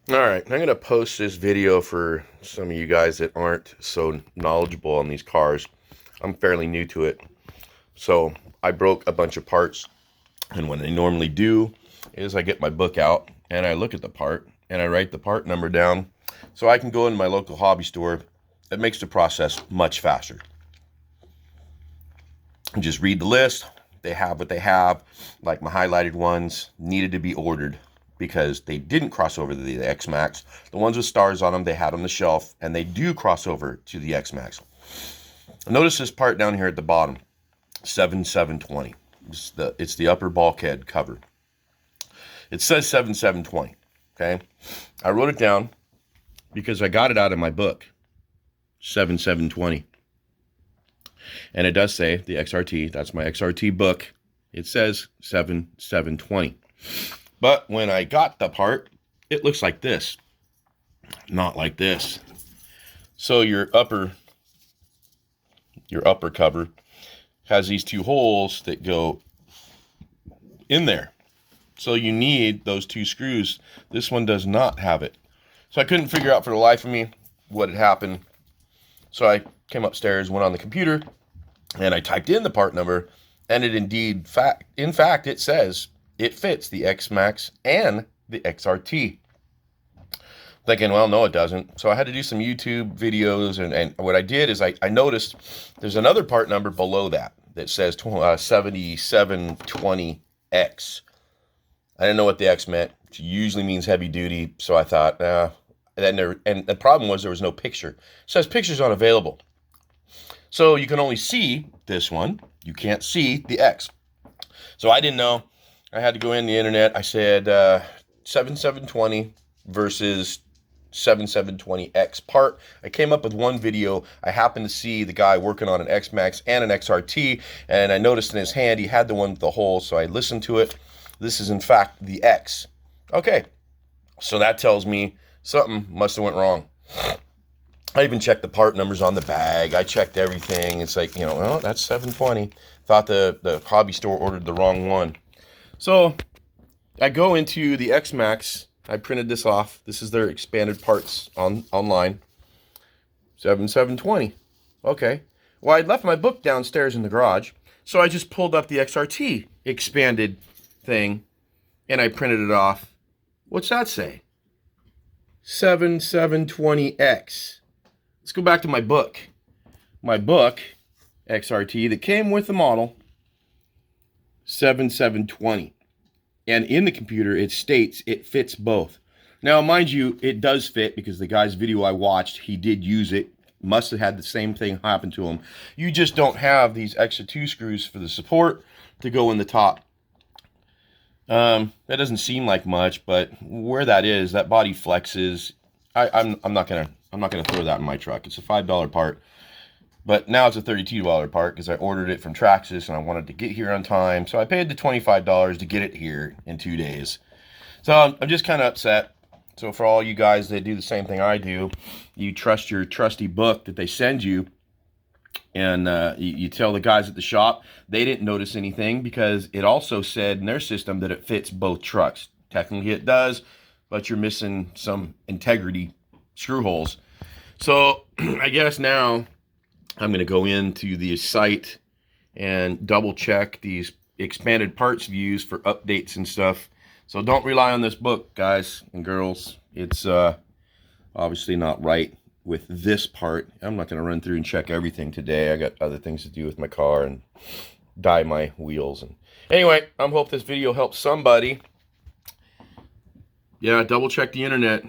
All right, I'm going to post this video for some of you guys that aren't so knowledgeable on these cars. I'm fairly new to it. So I broke a bunch of parts, and what I normally do is I get my book out and I look at the part and I write the part number down so I can go into my local hobby store. It makes the process much faster. And just read the list. They have what they have, like my highlighted ones needed to be ordered because they didn't cross over to the XMaxx. The ones with stars on them, they had on the shelf, and they do cross over to the XMaxx. Notice this part down here at the bottom, 7720. It's the upper bulkhead cover. It says 7720, okay? I wrote it down because I got it out of my book, 7720. And it does say the XRT, that's my XRT book. It says 7720. But when I got the part, it looks like this, not like this. So your upper cover has these two holes that go in there. So you need those two screws. This one does not have it. So I couldn't figure out for the life of me what had happened. So I came upstairs, went on the computer, and I typed in the part number, and it indeed, in fact, it says it fits the XMaxx and the XRT. Thinking, well, no, it doesn't. So I had to do some YouTube videos, and what I did is I noticed there's another part number below that says 7720X. I didn't know what the X meant. It usually means heavy duty, so I thought, and the problem was there was no picture. It says pictures unavailable. So you can only see this one. You can't see the X. So I didn't know. I had to go in the internet. I said 7720 versus 7720X part. I came up with one video. I happened to see the guy working on an XMaxx and an XRT, and I noticed in his hand he had the one with the hole, so I listened to it. This is in fact the X. Okay, so that tells me something must have went wrong. I even checked the part numbers on the bag. I checked everything. It's like, well, that's 720. Thought the hobby store ordered the wrong one. So I go into the XMaxx. I printed this off. This is their expanded parts online. 7720. Okay. Well, I'd left my book downstairs in the garage, so I just pulled up the XRT expanded thing, and I printed it off. What's that say? 7720X. Let's go back to my book. My book, XRT, that came with the model, 7720. And in the computer, it states it fits both. Now, mind you, it does fit because the guy's video I watched, he did use it. Must have had the same thing happen to him. You just don't have these extra two screws for the support to go in the top. That doesn't seem like much, but where that is, that body flexes. I'm not gonna throw that in my truck. It's a $5 part, but now it's a $32 part because I ordered it from Traxxas and I wanted to get here on time. So I paid the $25 to get it here in 2 days. So I'm just kind of upset. So for all you guys that do the same thing I do, you trust your trusty book that they send you, and you tell the guys at the shop they didn't notice anything because it also said in their system that it fits both trucks. Technically it does, but you're missing some integrity screw holes. So I guess now I'm going to go into the site and double check these expanded parts views for updates and stuff. So don't rely on this book, guys and girls. It's obviously not right with this part. I'm not going to run through and check everything today. I got other things to do with my car and dye my wheels. And anyway, I hope this video helps somebody. Yeah, double check the internet.